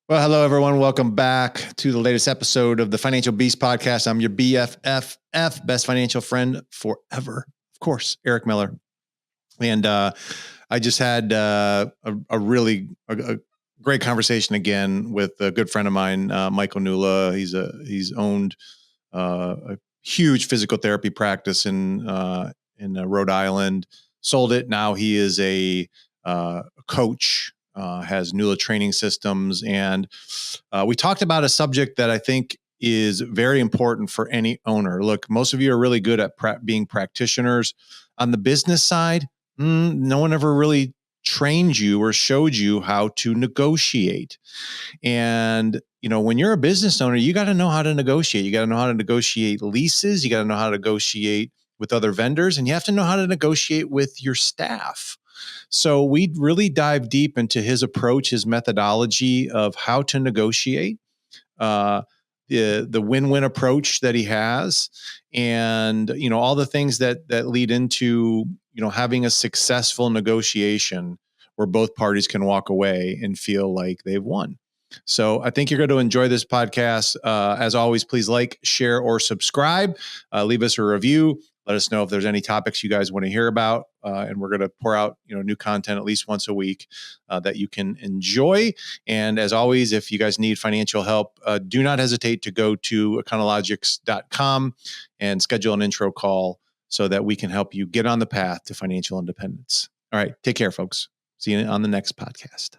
Well, hello, everyone. Welcome back to the latest episode of the Financial Beast podcast. I'm your BFFF, best financial friend forever. Of course, Eric Miller. And I just had a great conversation again with a good friend of mine, Michael Nula. He's owned a huge physical therapy practice in Rhode Island, sold it. Now he is a coach. Has Nula training systems. And we talked about a subject that I think is very important for any owner. Look, most of you are really good at being practitioners. On the business side, no one ever really trained you or showed you how to negotiate. And, when you're a business owner, you got to know how to negotiate. You got to know how to negotiate leases. You got to know how to negotiate with other vendors, and you have to know how to negotiate with your staff. So we really dive deep into his approach, his methodology of how to negotiate, the win-win approach that he has, and all the things that lead into having a successful negotiation where both parties can walk away and feel like they've won. So I think you're going to enjoy this podcast. As always, please like, share, or subscribe. Leave us a review. Let us know if there's any topics you guys want to hear about. And we're going to pour out, new content at least once a week that you can enjoy. And as always, if you guys need financial help, do not hesitate to go to Econologics.com and schedule an intro call so that we can help you get on the path to financial independence. All right. Take care, folks. See you on the next podcast.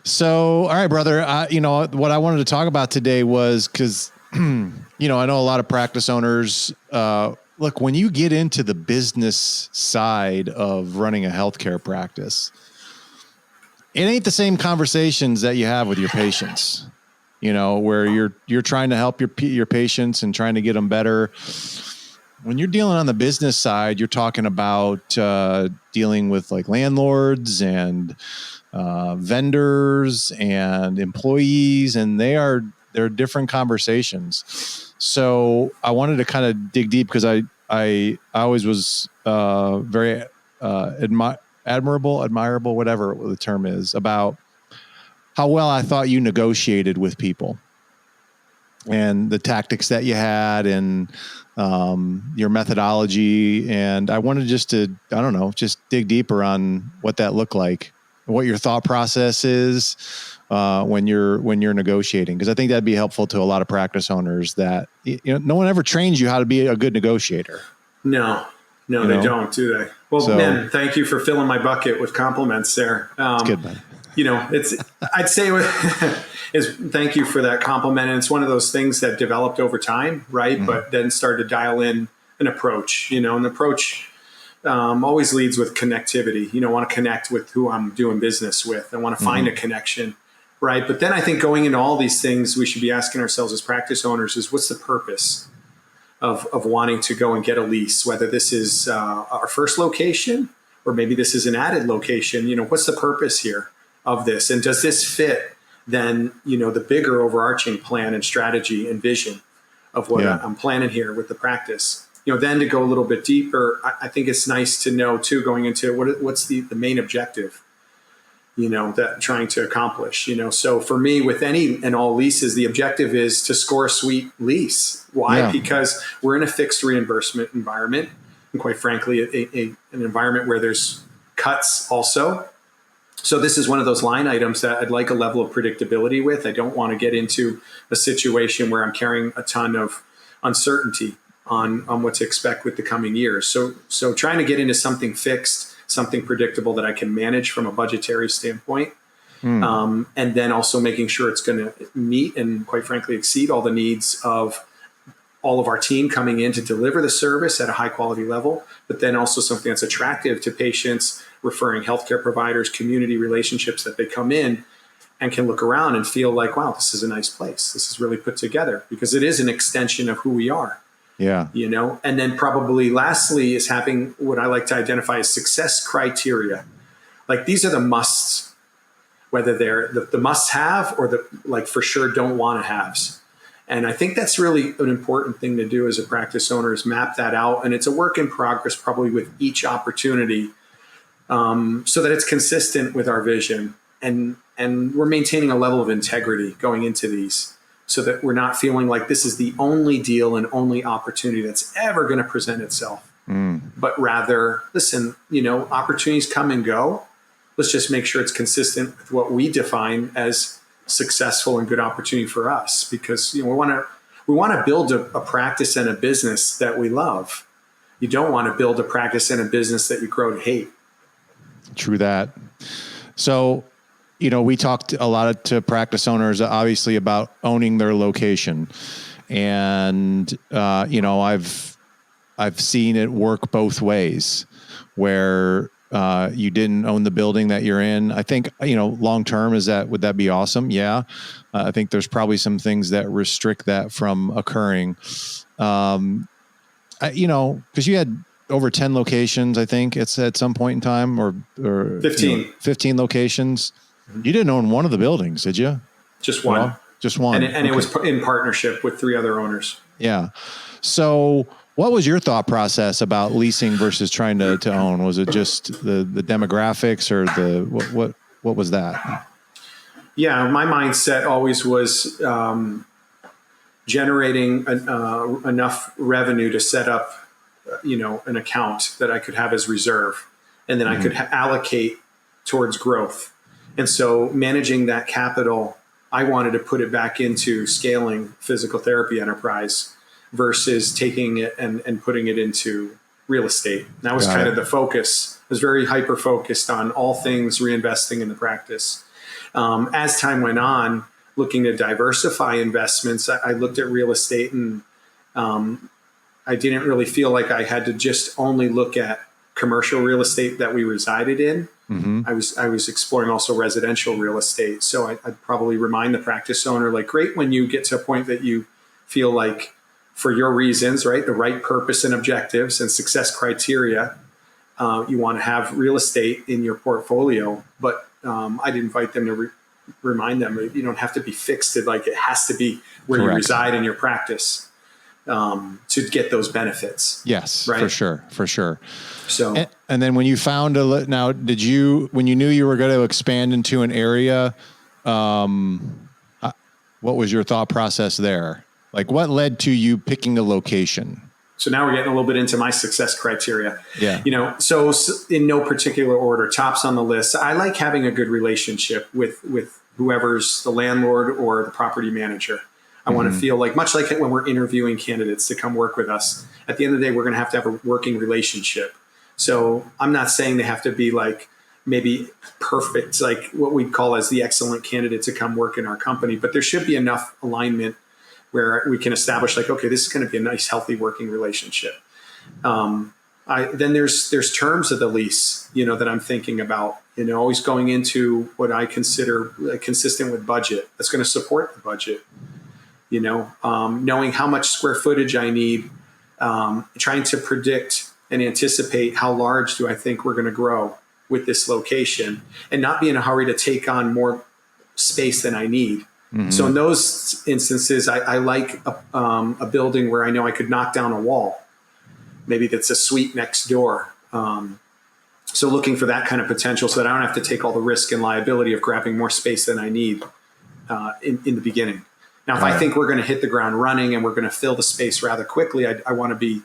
So, all right, brother, what I wanted to talk about today was because, I know a lot of practice owners, look, when you get into the business side of running a healthcare practice, it ain't the same conversations that you have with your patients, where you're trying to help your patients and trying to get them better. When you're dealing on the business side, you're talking about dealing with like landlords and vendors and employees, and they're different conversations. So I wanted to kind of dig deep because I always was very admirable, whatever the term is, about how well I thought you negotiated with people and the tactics that you had and your methodology. And I wanted just dig deeper on what that looked like, what your thought process is when you're negotiating, because I think that'd be helpful to a lot of practice owners that no one ever trains you how to be a good negotiator. No, they don't, do they? Well, man, thank you for filling my bucket with compliments there. It's good, buddy. I'd say is thank you for that compliment. And it's one of those things that developed over time, right? Mm-hmm. But then started to dial in an approach, an approach always leads with connectivity. I want to connect with who I'm doing business with. I want to find a connection, right? But then I think going into all these things, we should be asking ourselves as practice owners is what's the purpose of wanting to go and get a lease, whether this is our first location or maybe this is an added location. What's the purpose here of this? And does this fit then, the bigger overarching plan and strategy and vision of what I'm planning here with the practice? Then to go a little bit deeper, I think it's nice to know too, going into what's the main objective, that I'm trying to accomplish, So for me, with any and all leases, the objective is to score a sweet lease. Why? Yeah. Because we're in a fixed reimbursement environment, and quite frankly, an environment where there's cuts also. So this is one of those line items that I'd like a level of predictability with. I don't want to get into a situation where I'm carrying a ton of uncertainty on what to expect with the coming years. So trying to get into something fixed, something predictable that I can manage from a budgetary standpoint. And then also making sure it's going to meet and quite frankly exceed all the needs of all of our team coming in to deliver the service at a high quality level, but then also something that's attractive to patients, referring healthcare providers, community relationships, that they come in and can look around and feel like, wow, this is a nice place. This is really put together because it is an extension of who we are. Yeah. And then probably lastly is having what I like to identify as success criteria. Like these are the musts, whether they're the must have or the like for sure don't want to haves. And I think that's really an important thing to do as a practice owner is map that out. And it's a work in progress, probably with each opportunity, so that it's consistent with our vision. And and we're maintaining a level of integrity going into these, so that we're not feeling like this is the only deal and only opportunity that's ever going to present itself. But rather, listen, opportunities come and go. Let's just make sure it's consistent with what we define as successful and good opportunity for us, because we want to build a practice and a business that we love. You don't want to build a practice and a business that you grow to hate. True that. So, we talked a lot to practice owners, obviously, about owning their location, and I've seen it work both ways, where you didn't own the building that you're in. I think long term, would that be awesome? Yeah, I think there's probably some things that restrict that from occurring. Because you had over 10 locations, I think it's at some point in time, or 15. 15 locations. You didn't own one of the buildings, did you? Just one. Well, just one. And it was in partnership with 3 other owners. Yeah. So what was your thought process about leasing versus trying to own? Was it just the demographics, or what was that? Yeah, my mindset always was generating enough revenue to set up an account that I could have as reserve, and then I could allocate towards growth. And so managing that capital, I wanted to put it back into scaling physical therapy enterprise versus taking it and putting it into real estate. And that was kind of the focus. I was very hyper focused on all things reinvesting in the practice. As time went on, looking to diversify investments, I looked at real estate, and I didn't really feel like I had to just only look at commercial real estate that we resided in. I was exploring also residential real estate. So I'd probably remind the practice owner, like, great when you get to a point that you feel like, for your reasons, right, the right purpose and objectives and success criteria, you want to have real estate in your portfolio. But I'd invite them to remind them, you don't have to be fixed to, like, it has to be where you reside in your practice to get those benefits. Yes, right? For sure. So, and then when you found now, when you knew you were going to expand into an area, what was your thought process there? Like, what led to you picking a location? So now we're getting a little bit into my success criteria. Yeah. So in no particular order, tops on the list, I like having a good relationship with whoever's the landlord or the property manager. I want to feel like, much like when we're interviewing candidates to come work with us, at the end of the day, we're going to have a working relationship. So I'm not saying they have to be like maybe perfect, like what we'd call as the excellent candidate to come work in our company, but there should be enough alignment where we can establish, like, okay, this is going to be a nice, healthy working relationship. Then there's terms of the lease, that I'm thinking about, always going into what I consider consistent with budget. That's going to support the budget. Knowing how much square footage I need, trying to predict and anticipate how large do I think we're going to grow with this location, and not be in a hurry to take on more space than I need. So in those instances, I like a building where I know I could knock down a wall. Maybe that's a suite next door. So looking for that kind of potential, so that I don't have to take all the risk and liability of grabbing more space than I need in the beginning. Now, if I think we're going to hit the ground running and we're going to fill the space rather quickly, I want to be,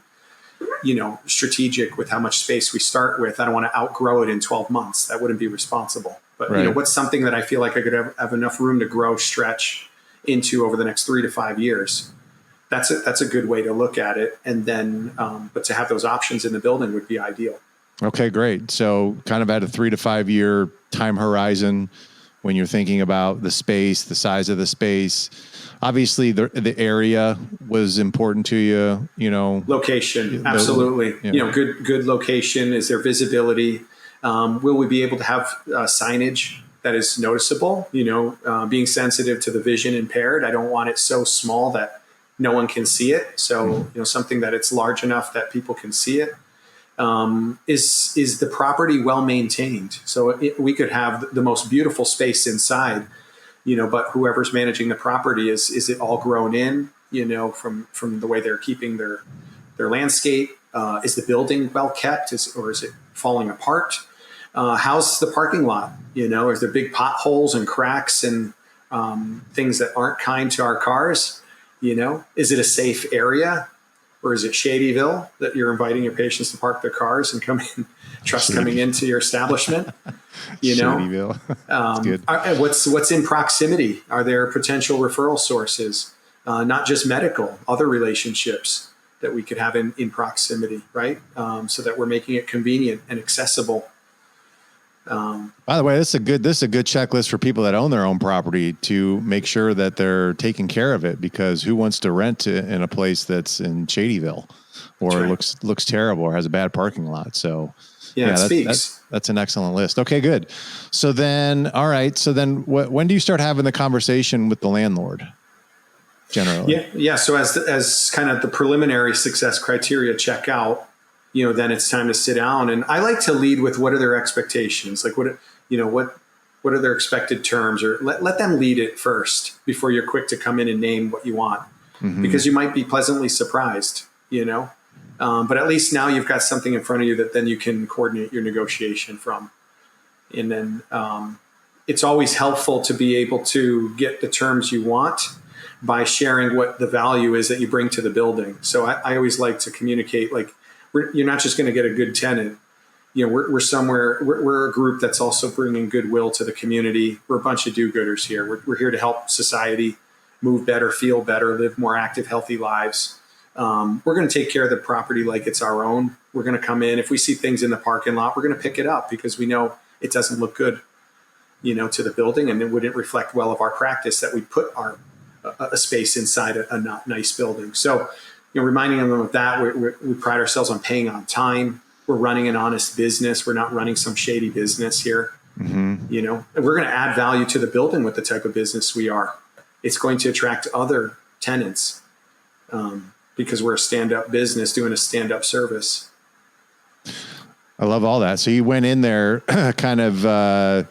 strategic with how much space we start with. I don't want to outgrow it in 12 months. That wouldn't be responsible. But what's something that I feel like I could have enough room to grow, stretch into over the next 3 to 5 years? That's a good way to look at it. And then, but to have those options in the building would be ideal. Okay, great. So kind of at a 3 to 5 year time horizon when you're thinking about the space, the size of the space. Obviously, the area was important to you. Location, absolutely. Good location. Is there visibility? Will we be able to have signage that is noticeable? Being sensitive to the vision impaired. I don't want it so small that no one can see it. So, something that it's large enough that people can see it. Is the property well maintained? So we could have the most beautiful space inside, but whoever's managing the property, is it all grown in, from the way they're keeping their landscape? Is the building well kept? Or is it falling apart? How's the parking lot? Is there big potholes and cracks and things that aren't kind to our cars? Is it a safe area, or is it Shadyville that you're inviting your patients to park their cars and come in, coming into your establishment? Shadyville. That's good. What's in proximity? Are there potential referral sources? Not just medical, other relationships that we could have in proximity, right? So that we're making it convenient and accessible. By the way, this is a good checklist for people that own their own property to make sure that they're taking care of it, because who wants to rent in a place that's in Shadyville or looks terrible or has a bad parking lot? So that's an excellent list. Okay, good. So then, all right. So then when do you start having the conversation with the landlord generally? Yeah. So as kind of the preliminary success criteria check out, then it's time to sit down. And I like to lead with what are their expectations? Like what are their expected terms, or let them lead it first before you're quick to come in and name what you want, because you might be pleasantly surprised, but at least now you've got something in front of you that then you can coordinate your negotiation from. And then it's always helpful to be able to get the terms you want by sharing what the value is that you bring to the building. So I always like to communicate, like, you're not just going to get a good tenant. We're a group that's also bringing goodwill to the community. We're a bunch of do-gooders here. We're here to help society move better, feel better, live more active, healthy lives. We're going to take care of the property like it's our own. We're going to come in. If we see things in the parking lot, we're going to pick it up because we know it doesn't look good, to the building, and it wouldn't reflect well of our practice that we put a space inside a not nice building. So, reminding them of that. We pride ourselves on paying on time. We're running an honest business. We're not running some shady business here. And we're going to add value to the building with the type of business we are. It's going to attract other tenants because we're a stand-up business doing a stand-up service. I love all that. So you went in there kind of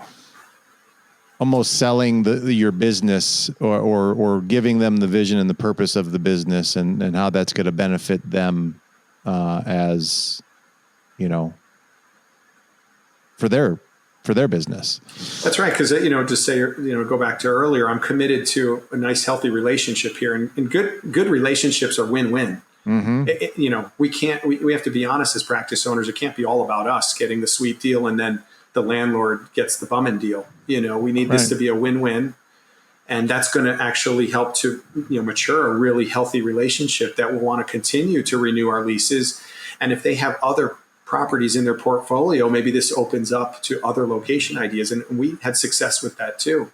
almost selling your business or giving them the vision and the purpose of the business and how that's going to benefit them as, for their business. That's right. Because, to say, go back to earlier, I'm committed to a nice, healthy relationship here, and good relationships are win-win. We have to be honest as practice owners. It can't be all about us getting the sweet deal and then the landlord gets the bumming deal. We need this to be a win-win, and that's going to actually help to mature a really healthy relationship that will want to continue to renew our leases. And if they have other properties in their portfolio, maybe this opens up to other location ideas. And we had success with that too.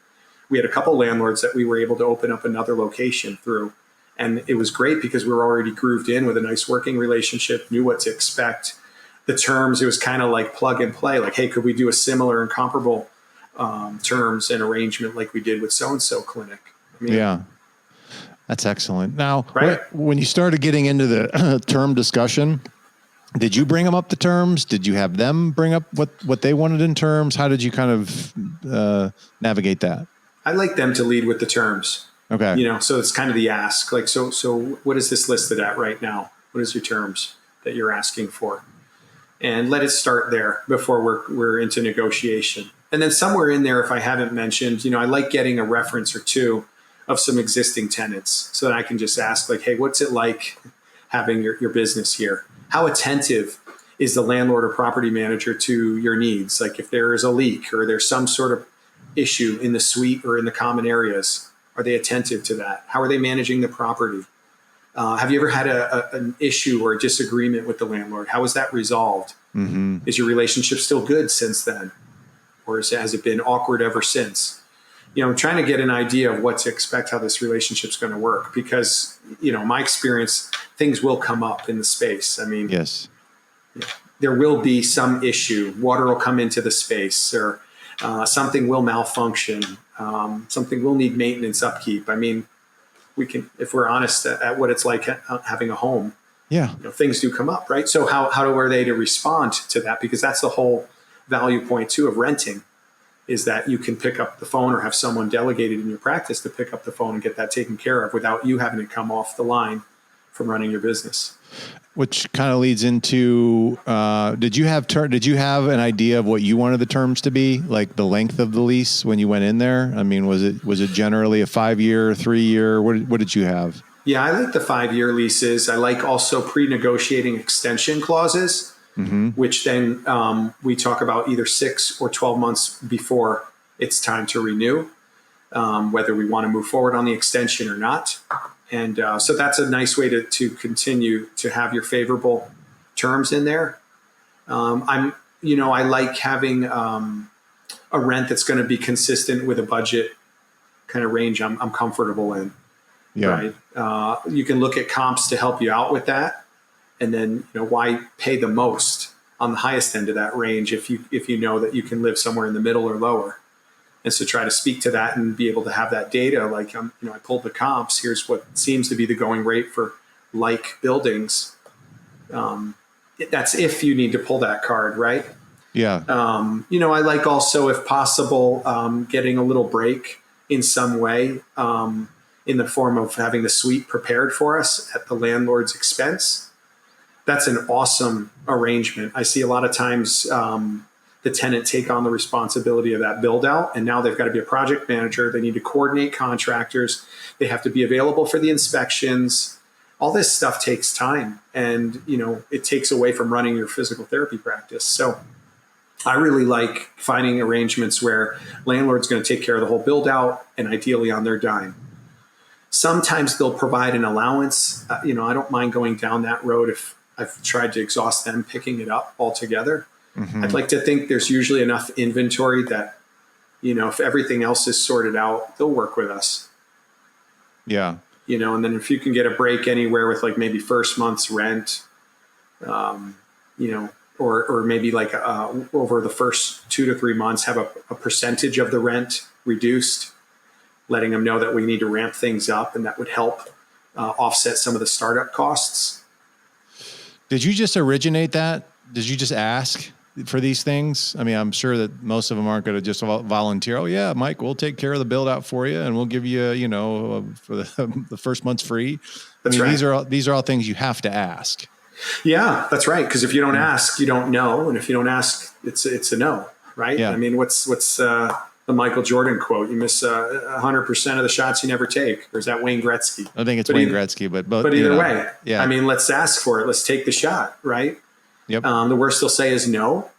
We had a couple landlords that we were able to open up another location through. And it was great because we were already grooved in with a nice working relationship, knew what to expect. The terms, it was kind of like plug and play. Like, hey, could we do a similar and comparable terms and arrangement like we did with so-and-so clinic? Yeah, that's excellent. Now, when you started getting into the term discussion, did you bring them up the terms? Did you have them bring up what they wanted in terms? How did you kind of navigate that? I like them to lead with the terms. Okay. So it's kind of the ask. Like, so what is this listed at right now? What is your terms that you're asking for? And let it start there before we're into negotiation. And then somewhere in there, if I haven't mentioned, I like getting a reference or two of some existing tenants so that I can just ask, like, hey, what's it like having your business here? How attentive is the landlord or property manager to your needs? Like if there is a leak or there's some sort of issue in the suite or in the common areas, are they attentive to that? How are they managing the property? Have you ever had an issue or a disagreement with the landlord? How is that resolved? Is your relationship still good since then? Or has it been awkward ever since? I'm trying to get an idea of what to expect, how this relationship's going to work, because, my experience, things will come up in the space. Yes, there will be some issue. Water will come into the space, or something will malfunction. Something will need maintenance, upkeep. We can, if we're honest at what it's like having a home. Yeah, things do come up, right? So how are they to respond to that? Because that's the whole value point too of renting, is that you can pick up the phone or have someone delegated in your practice to pick up the phone and get that taken care of without you having to come off the line from running your business. which kind of leads into, did you have an idea of what you wanted the terms to be, like the length of the lease when you went in there? I mean, was it generally a 5-year, 3-year? What did you have? Yeah, I like the 5-year leases. I like also pre-negotiating extension clauses, which then we talk about either 6 or 12 months before it's time to renew, whether we want to move forward on the extension or not. And so that's a nice way to continue to have your favorable terms in there. I like having a rent that's going to be consistent with a budget kind of range I'm comfortable in. Yeah. Right. You can look at comps to help you out with that. And then, why pay the most on the highest end of that range if you know that you can live somewhere in the middle or lower. And so try to speak to that and be able to have that data. Like, I pulled the comps. Here's what seems to be the going rate for like buildings. That's if you need to pull that card, right? Yeah. I like also, if possible, getting a little break in some way, in the form of having the suite prepared for us at the landlord's expense. That's an awesome arrangement. I see a lot of times the tenant take on the responsibility of that build out, and now they've got to be a project manager. They need to coordinate contractors. They have to be available for the inspections. All this stuff takes time, and it takes away from running your physical therapy practice. So I really like finding arrangements where landlord's going to take care of the whole build out, and ideally on their dime. Sometimes they'll provide an allowance. I don't mind going down that road if I've tried to exhaust them picking it up altogether. I'd like to think there's usually enough inventory that, if everything else is sorted out, they'll work with us. Yeah. And then if you can get a break anywhere with like maybe first month's rent, or maybe like over the first 2 to 3 months, have a percentage of the rent reduced, letting them know that we need to ramp things up, and that would help offset some of the startup costs. Did you just originate that? Did you just ask for these things? I mean, I'm sure that most of them aren't going to just volunteer. Oh yeah, Mike, we'll take care of the build out for you, and we'll give you, for the first month's free. That's right. These are all things you have to ask. Yeah, that's right. Because if you don't ask, you don't know, and if you don't ask, it's a no, right? Yeah. I mean, what's the Michael Jordan quote? You miss 100% of the shots you never take. Or is that Wayne Gretzky? I think it's Wayne Gretzky, but either way, yeah. I mean, let's ask for it. Let's take the shot, right? Yep. The worst they'll say is no.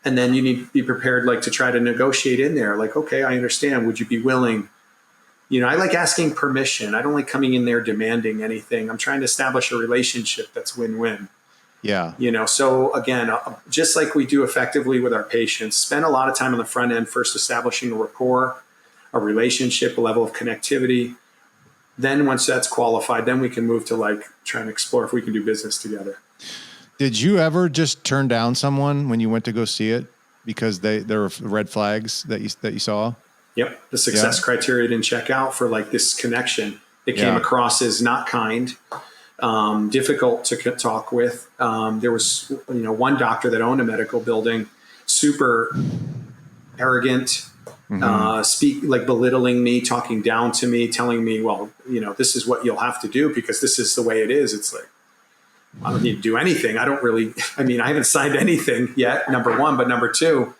And then you need to be prepared, like, to try to negotiate in there. Like, okay, I understand. Would you be willing? I like asking permission. I don't like coming in there demanding anything. I'm trying to establish a relationship that's win-win. Yeah. So again, just like we do effectively with our patients, spend a lot of time on the front end, first establishing a rapport, a relationship, a level of connectivity. Then once that's qualified, then we can move to like trying to explore if we can do business together. Did you ever just turn down someone when you went to go see it because there were red flags that you saw? Yep. The success criteria didn't check out for like this connection. It came across as not kind, difficult to talk with. There was, one doctor that owned a medical building, super arrogant, speak like belittling me, talking down to me, telling me, well, this is what you'll have to do because this is the way it is. It's like, I don't need to do anything. I haven't signed anything yet, number one, but number two,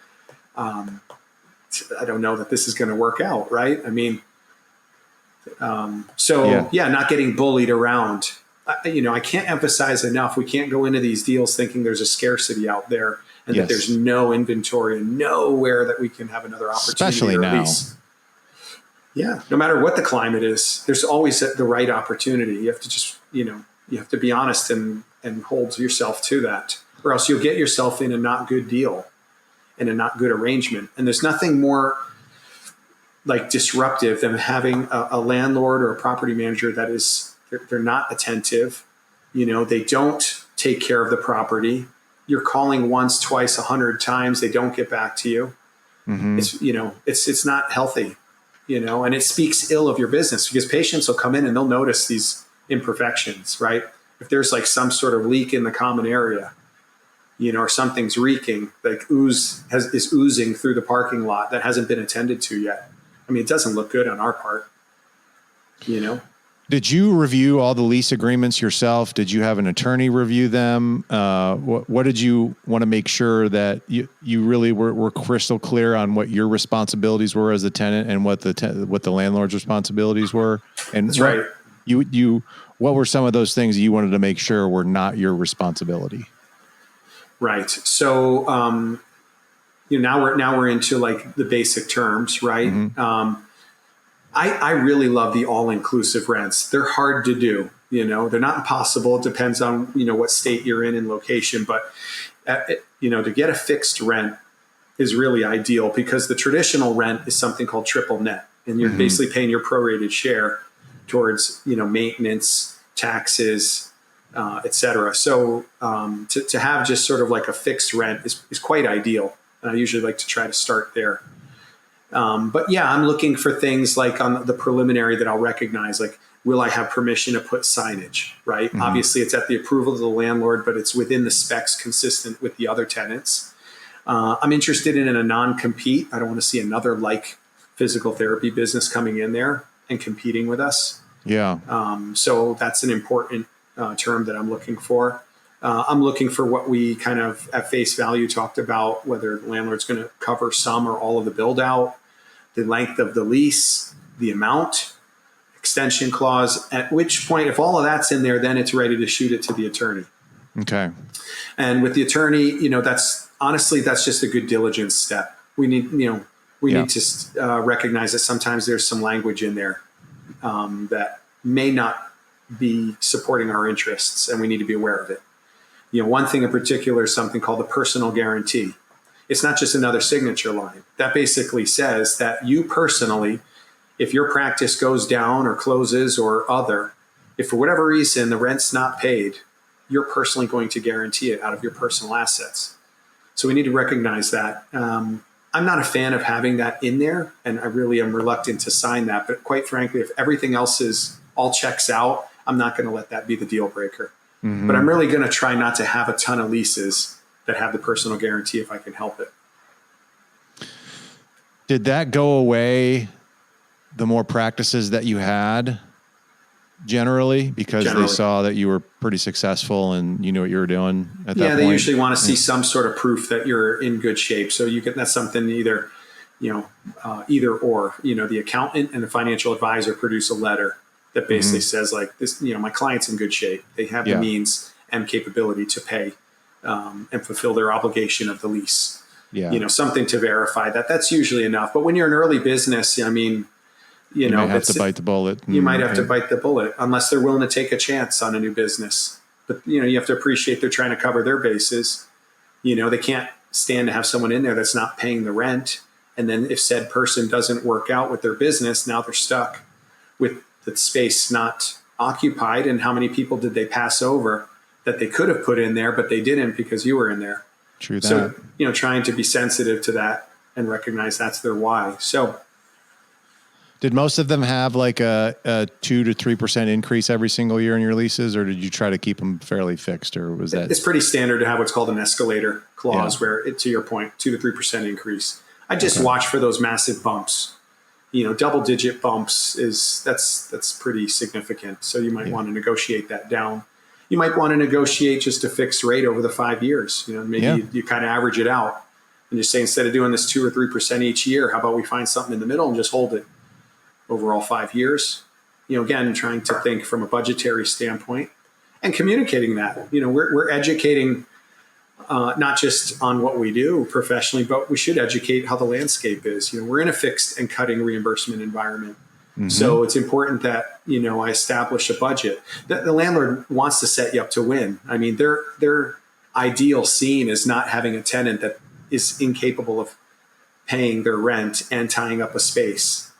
I don't know that this is going to work out. Right. I mean, not getting bullied around. I can't emphasize enough. We can't go into these deals thinking there's a scarcity out there and that there's no inventory and nowhere that we can have another opportunity. Especially now. Yeah. No matter what the climate is, there's always the right opportunity. You have to just, you have to be honest and hold yourself to that, or else you'll get yourself in a not good deal and a not good arrangement. And there's nothing more like disruptive than having a landlord or a property manager that is, they're not attentive. They don't take care of the property. You're calling once, twice, 100 times. They don't get back to you. It's not healthy, and it speaks ill of your business because patients will come in and they'll notice these imperfections, right? If there's like some sort of leak in the common area, or something's reeking, like is oozing through the parking lot that hasn't been attended to yet. I mean, it doesn't look good on our part, Did you review all the lease agreements yourself? Did you have an attorney review them? What did you want to make sure that you really were crystal clear on what your responsibilities were as a tenant and what the landlord's responsibilities were? And That's right. What were some of those things you wanted to make sure were not your responsibility? Right. So, now we're into like the basic terms, right? Mm-hmm. I really love the all-inclusive rents. They're hard to do. They're not impossible. It depends on, what state you're in and location. But, to get a fixed rent is really ideal because the traditional rent is something called triple net. And you're basically paying your prorated share towards, maintenance, taxes, et cetera. So to have just sort of like a fixed rent is quite ideal. And I usually like to try to start there. But yeah, I'm looking for things like on the preliminary that I'll recognize, like, will I have permission to put signage, right? Mm-hmm. Obviously, it's at the approval of the landlord, but it's within the specs consistent with the other tenants. I'm interested in a non-compete. I don't want to see another like physical therapy business coming in there and competing with us. Yeah. So that's an important term that I'm looking for. I'm looking for what we kind of at face value talked about, whether the landlord's going to cover some or all of the build out, the length of the lease, the amount, extension clause, at which point, if all of that's in there, then it's ready to shoot it to the attorney. Okay. And with the attorney, that's just a good diligence step. We need, need to recognize that sometimes there's some language in there that may not be supporting our interests, and we need to be aware of it. One thing in particular is something called the personal guarantee. It's not just another signature line. That basically says that you personally, if your practice goes down or closes or other, if for whatever reason the rent's not paid, you're personally going to guarantee it out of your personal assets. So we need to recognize that. I'm not a fan of having that in there, and I really am reluctant to sign that. But quite frankly, if everything else is all checks out, I'm not going to let that be the deal breaker. Mm-hmm. But I'm really going to try not to have a ton of leases that have the personal guarantee if I can help it. Did that go away the more practices that you had generally because they saw that you were pretty successful and you knew what you were doing at that point? Yeah, they usually want to see some sort of proof that you're in good shape. So that's something either or, the accountant and the financial advisor produce a letter that basically says like this, my client's in good shape. They have the means and capability to pay and fulfill their obligation of the lease. Yeah. Something to verify that. That's usually enough. But when you're an early business, you might have to bite the bullet. You might have to bite the bullet unless they're willing to take a chance on a new business. But, you have to appreciate they're trying to cover their bases. They can't stand to have someone in there that's not paying the rent. And then if said person doesn't work out with their business, now they're stuck with the space not occupied. And how many people did they pass over that they could have put in there, but they didn't because you were in there? True that. So, trying to be sensitive to that and recognize that's their why. So, did most of them have like a 2 to 3% increase every single year in your leases, or did you try to keep them fairly fixed, or was that? It's pretty standard to have what's called an escalator clause, where to your point, 2 to 3% increase. I just watch for those massive bumps. Double-digit bumps that's pretty significant. So you might want to negotiate that down. You might want to negotiate just a fixed rate over the 5 years. Maybe you kind of average it out and just say, instead of doing this 2 or 3% each year, how about we find something in the middle and just hold it over all 5 years? Again, trying to think from a budgetary standpoint and communicating that. We're educating not just on what we do professionally, but we should educate how the landscape is. We're in a fixed and cutting reimbursement environment. Mm-hmm. So it's important that, I establish a budget. The landlord wants to set you up to win. I mean, their ideal scene is not having a tenant that is incapable of paying their rent and tying up a space,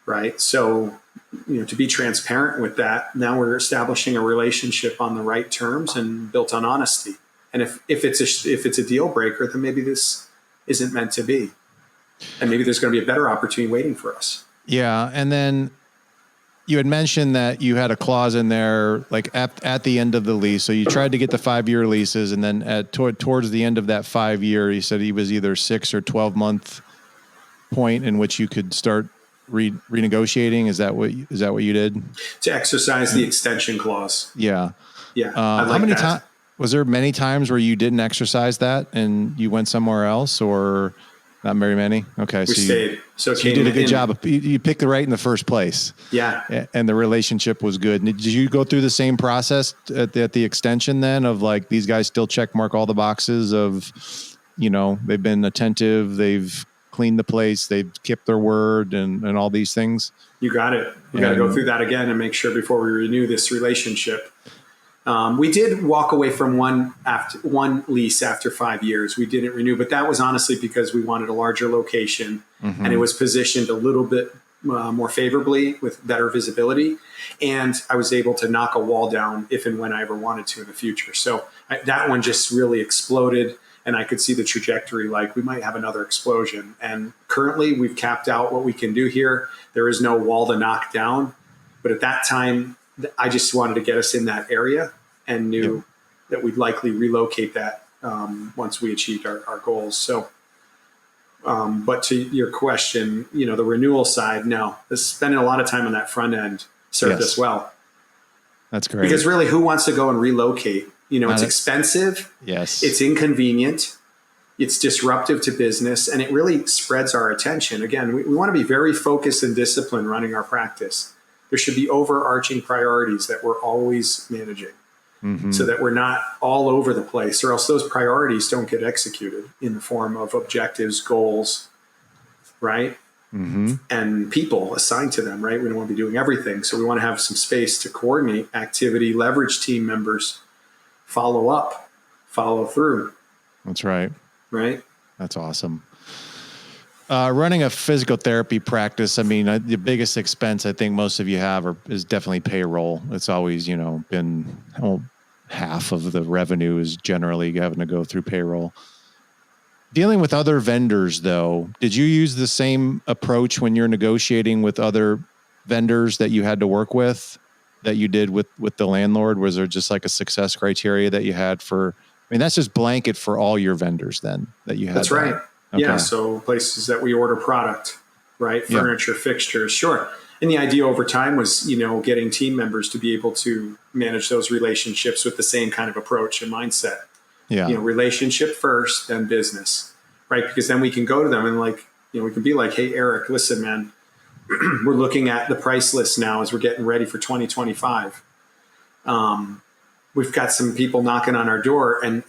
right? So, to be transparent with that, now we're establishing a relationship on the right terms and built on honesty. And if it's a deal breaker, then maybe this isn't meant to be. And maybe there's going to be a better opportunity waiting for us. Yeah. And then you had mentioned that you had a clause in there, like at the end of the lease. So you tried to get the 5-year leases, and then towards the end of that 5 year, you said he was either 6 or 12 month point in which you could start renegotiating? Is that what you did? To exercise the extension clause. Yeah. Yeah. I like how many that. times was there many times where you didn't exercise that and you went somewhere else, or not very many? Okay. We stayed. So you did a good job. You picked the right in the first place. Yeah. And the relationship was good. Did you go through the same process at the extension then of like, these guys still check mark all the boxes of, they've been attentive, they've cleaned the place, they've kept their word and all these things? You got it. We got to go through that again and make sure before we renew this relationship. We did walk away from one lease after 5 years. We didn't renew, but that was honestly because we wanted a larger location and it was positioned a little bit more favorably with better visibility. And I was able to knock a wall down if and when I ever wanted to in the future. So that one just really exploded. And I could see the trajectory, like we might have another explosion. And currently we've capped out what we can do here. There is no wall to knock down. But at that time, I just wanted to get us in that area and knew that we'd likely relocate that once we achieved our goals. So, but to your question, the renewal side, no, spending a lot of time on that front end served us well. That's great. Because really, who wants to go and relocate? It's expensive. Yes. It's inconvenient. It's disruptive to business, and it really spreads our attention. Again, we want to be very focused and disciplined running our practice. There should be overarching priorities that we're always managing so that we're not all over the place, or else those priorities don't get executed in the form of objectives, goals, right? And people assigned to them, right? We don't want to be doing everything. So we want to have some space to coordinate activity, leverage team members, follow up, follow through. That's right. Right. That's awesome. Running a physical therapy practice, I mean, the biggest expense I think most of you have is definitely payroll. It's always, been half of the revenue is generally having to go through payroll. Dealing with other vendors, though, did you use the same approach when you're negotiating with other vendors that you had to work with that you did with the landlord? Was there just like a success criteria that you had for, that's just blanket for all your vendors then that you had? That's right. Okay. Yeah. So places that we order product, right? Furniture, fixtures. Sure. And the idea over time was, getting team members to be able to manage those relationships with the same kind of approach and mindset. Yeah. Relationship first, then business, right? Because then we can go to them and we can be like, hey, Eric, listen, man, we're looking at the price list now as we're getting ready for 2025. We've got some people knocking on our door and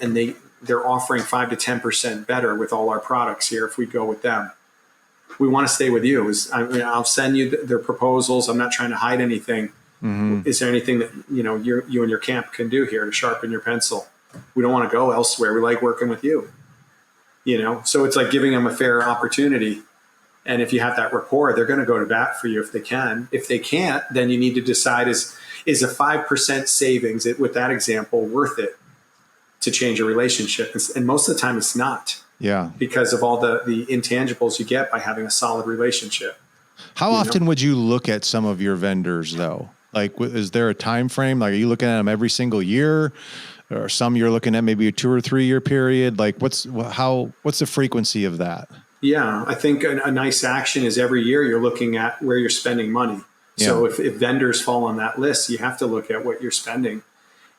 they're offering 5 to 10% better with all our products here if we go with them. We want to stay with you. I'll send you their proposals. I'm not trying to hide anything. Is there anything that you and your camp can do here to sharpen your pencil? We don't want to go elsewhere. We like working with you. So it's like giving them a fair opportunity. And if you have that rapport, they're going to go to bat for you if they can. If they can't, then you need to decide is a 5% savings with that example worth it to change a relationship? And most of the time it's not. Yeah. Because of all the intangibles you get by having a solid relationship. How often would you look at some of your vendors though? Like, is there a time frame? Like, are you looking at them every single year, or some you're looking at maybe a 2 or 3 year period? Like, what's the frequency of that? Yeah, I think a nice action is every year you're looking at where you're spending money. Yeah. So if vendors fall on that list, you have to look at what you're spending.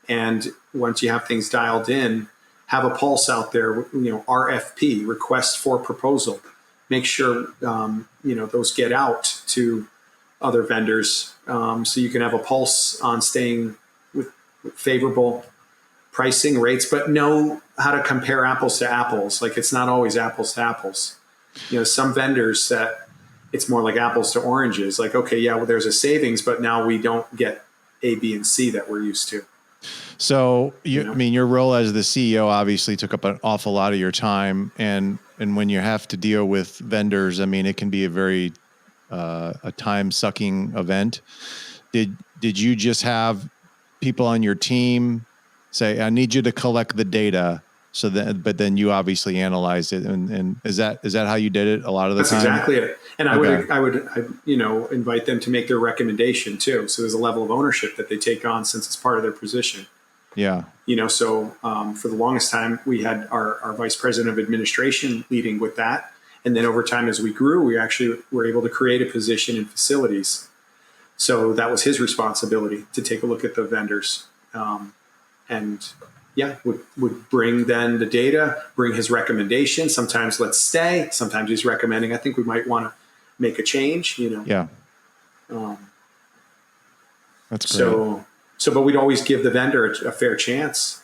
And once you have things dialed in, have a pulse out there, RFP, request for proposal. Make sure, those get out to other vendors so you can have a pulse on staying with favorable pricing rates, but know how to compare apples to apples. Like, it's not always apples to apples. Some vendors that it's more like apples to oranges. Like, okay, yeah, well, there's a savings, but now we don't get A, B, and C that we're used to. So, your role as the CEO obviously took up an awful lot of your time, and when you have to deal with vendors, it can be a very a time-sucking event. Did you just have people on your team say, "I need you to collect the data"? But then you obviously analyzed it, and is that how you did it a lot of the time? That's exactly it. And I would invite them to make their recommendation too. So there's a level of ownership that they take on since it's part of their position. Yeah. So for the longest time we had our vice president of administration leading with that, And then over time, as we grew, we actually were able to create a position in facilities. So that was his responsibility to take a look at the vendors. And yeah, would bring then the data, bring his recommendation. Sometimes let's stay. Sometimes he's recommending, I think we might want to make a change, Yeah. That's great. But we'd always give the vendor a fair chance.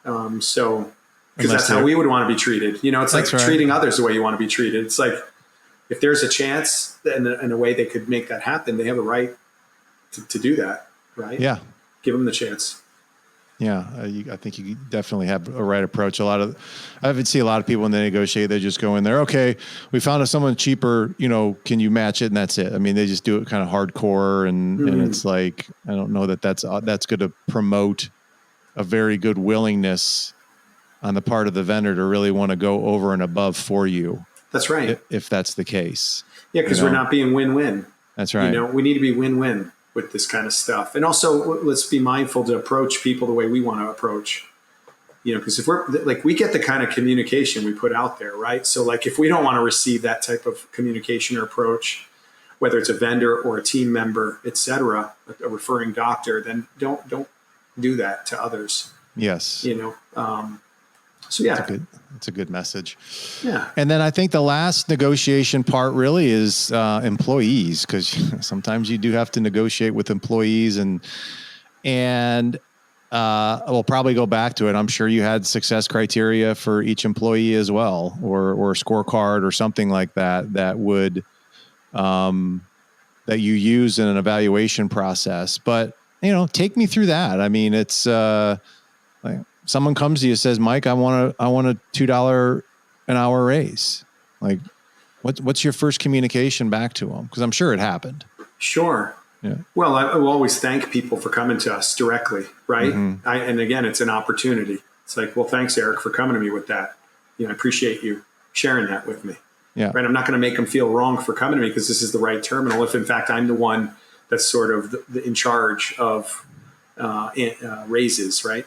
Because that's how we would want to be treated. It's like treating others the way you want to be treated. It's like, if there's a chance and a way they could make that happen, they have a right to do that. Right. Yeah. Give them the chance. Yeah, I think you definitely have a right approach. I would see a lot of people when they negotiate, they just go in there, okay, we found someone cheaper, can you match it? And that's it. I mean, they just do it kind of hardcore, and it's like, I don't know that's going to promote a very good willingness on the part of the vendor to really want to go over and above for you. That's right. If that's the case. Yeah, because we're not being win-win. That's right. We need to be win-win with this kind of stuff. And also, let's be mindful to approach people the way we want to approach, because if we're like, we get the kind of communication we put out there, right? So like, if we don't want to receive that type of communication or approach, whether it's a vendor or a team member, et cetera, a referring doctor, then don't do that to others. Yes. So yeah, it's a good message. Yeah. And then I think the last negotiation part really is employees, because sometimes you do have to negotiate with employees, and we'll probably go back to it. I'm sure you had success criteria for each employee as well, or a scorecard or something like that would that you use in an evaluation process. But take me through that. I mean, it's like, someone comes to you and says, Mike, I want a $2 an hour raise. Like, what's your first communication back to them? Because I'm sure it happened. Sure. Yeah. Well, I will always thank people for coming to us directly, right? Mm-hmm. And again, it's an opportunity. It's like, well, thanks, Eric, for coming to me with that. I appreciate you sharing that with me. Yeah. Right. I'm not going to make them feel wrong for coming to me because this is the right terminal. If in fact I'm the one that's sort of in charge of raises, right?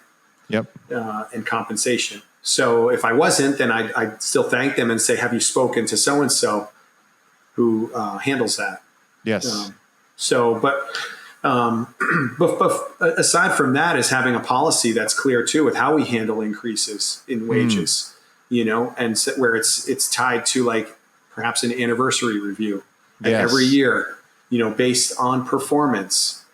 Yep. And compensation. So if I wasn't, then I'd still thank them and say, have you spoken to so-and-so who handles that? Yes. But aside from that is having a policy that's clear too with how we handle increases in wages, and where it's tied to like perhaps an anniversary review every year, based on performance,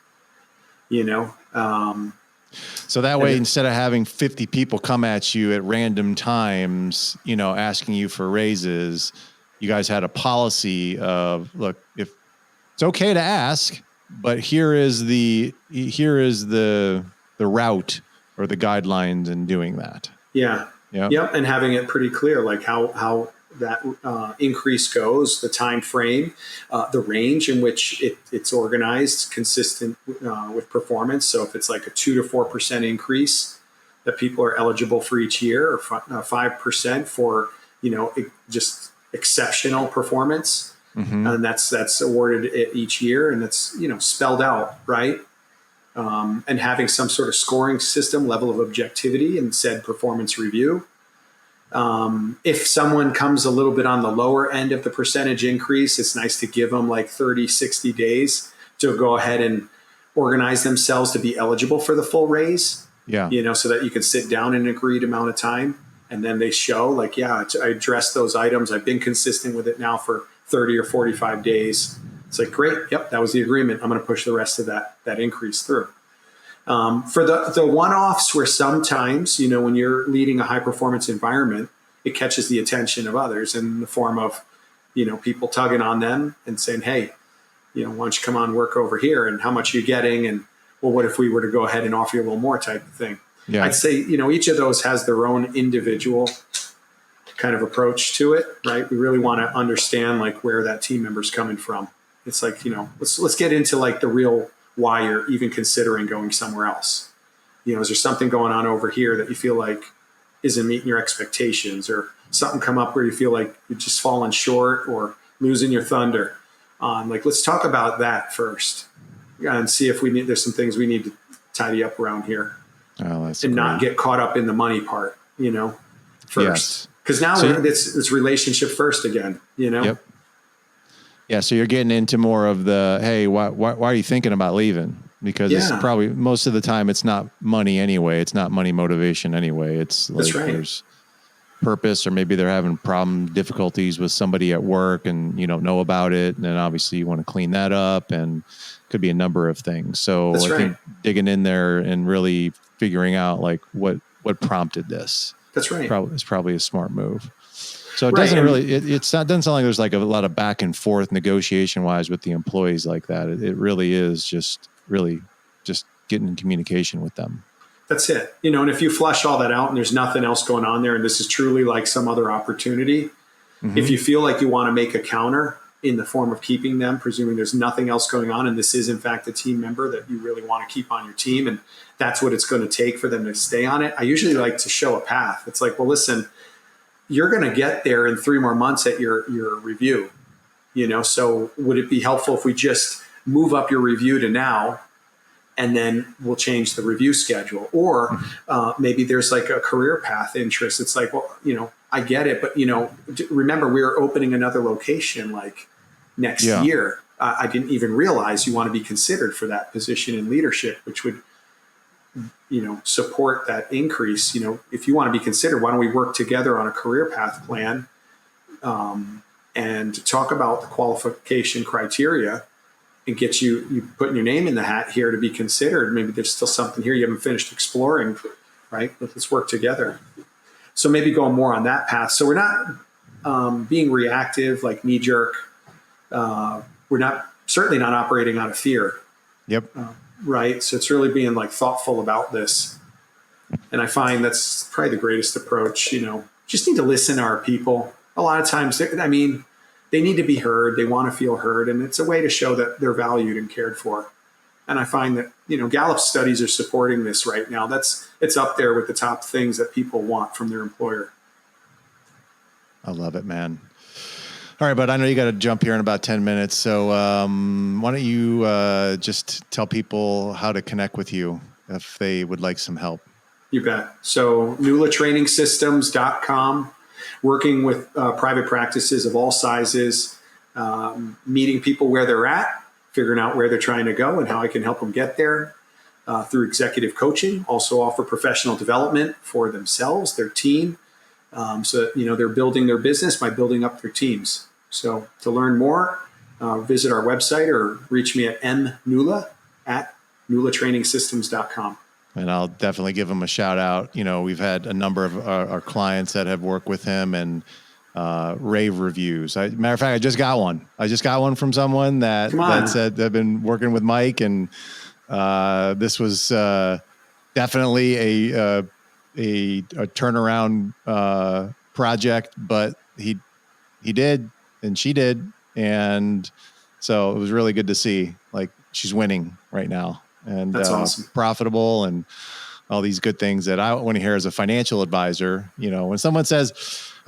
So that way, instead of having 50 people come at you at random times, asking you for raises, you guys had a policy of, look, if it's okay to ask, but here is the route or the guidelines in doing that. Yeah. Yep. And having it pretty clear, like how that increase goes, the time frame, the range in which it's organized, consistent with performance. So if it's like a 2 to 4% increase that people are eligible for each year, or 5% for just exceptional performance, and that's awarded each year, and that's spelled out, right? And having some sort of scoring system, level of objectivity in said performance review. If someone comes a little bit on the lower end of the percentage increase, it's nice to give them like 30, 60 days to go ahead and organize themselves to be eligible for the full raise. Yeah. So that you can sit down in an agreed amount of time. And then they show like, yeah, I addressed those items. I've been consistent with it now for 30 or 45 days. It's like, great. Yep. That was the agreement. I'm going to push the rest of that increase through. For the one-offs where sometimes, when you're leading a high-performance environment, it catches the attention of others in the form of, people tugging on them and saying, hey, why don't you come on work over here, and how much are you getting? And, well, what if we were to go ahead and offer you a little more type of thing? Yeah. I'd say, each of those has their own individual kind of approach to it, right? We really want to understand like where that team member's coming from. It's like, let's get into like the real why you're even considering going somewhere else. Is there something going on over here that you feel like isn't meeting your expectations, or something come up where you feel like you're just falling short or losing your thunder? Let's talk about that first and see if there's some things we need to tidy up around here, and not get caught up in the money part, first. Because now it's relationship first again, you know? Yep. Yeah. So you're getting into more of the, hey, why are you thinking about leaving? Because it's probably most of the time it's not money anyway. It's not money motivation anyway. It's like there's purpose, or maybe they're having difficulties with somebody at work and you don't know about it. And then obviously you want to clean that up, and could be a number of things. So I think digging in there and really figuring out like what prompted this. That's right. It's probably a smart move. So it doesn't really, doesn't sound like there's like a lot of back and forth negotiation wise with the employees like that. It really is just getting in communication with them. That's it. You know, and if you flush all that out and there's nothing else going on there, and this is truly like some other opportunity, if you feel like you want to make a counter in the form of keeping them, presuming there's nothing else going on, and this is in fact a team member that you really want to keep on your team, and that's what it's going to take for them to stay on it, I usually like to show a path. It's like, well, listen, you're going to get there in 3 more months at your review, you know, so would it be helpful if we just move up your review to now, and then we'll change the review schedule? Or maybe there's like a career path interest. It's like, well, you know, I get it, but you know, remember we're opening another location like next year. I didn't even realize you want to be considered for that position in leadership, which would, you know, support that increase. You know, if you want to be considered, why don't we work together on a career path plan and talk about the qualification criteria and get you putting your name in the hat here to be considered. Maybe there's still something here you haven't finished exploring, right? Let's work together. So maybe going more on that path. So we're not being reactive, like knee jerk. We're certainly not operating out of fear. Yep. Right. So it's really being like thoughtful about this. And I find that's probably the greatest approach. You know, just need to listen to our people. A lot of times, they need to be heard. They want to feel heard. And it's a way to show that they're valued and cared for. And I find that, you know, Gallup studies are supporting this right now. It's up there with the top things that people want from their employer. I love it, man. All right, but I know you got to jump here in about 10 minutes. So why don't you just tell people how to connect with you if they would like some help? You bet. So nulatrainingsystems.com. Working with private practices of all sizes, meeting people where they're at, figuring out where they're trying to go and how I can help them get there through executive coaching. Also offer professional development for themselves, their team, so that, you know, they're building their business by building up their teams. So to learn more, visit our website or reach me at nula@nulatrainingsystems.com. And I'll definitely give him a shout out. You know, we've had a number of our clients that have worked with him and rave reviews. Matter of fact, I just got one. From someone that said they've been working with Mike, and this was definitely a turnaround project, but he did and she did, and so it was really good to see. Like, she's winning right now. And that's awesome. Profitable and all these good things that I want to hear as a financial advisor. You know, when someone says,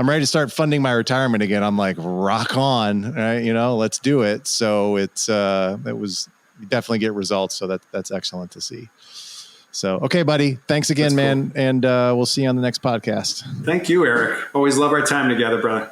I'm ready to start funding my retirement again, I'm like, rock on, right? You know, let's do it. So you definitely get results. So that's excellent to see. So, okay, buddy. Thanks again, man. Cool. And we'll see you on the next podcast. Thank you, Eric. Always love our time together, brother.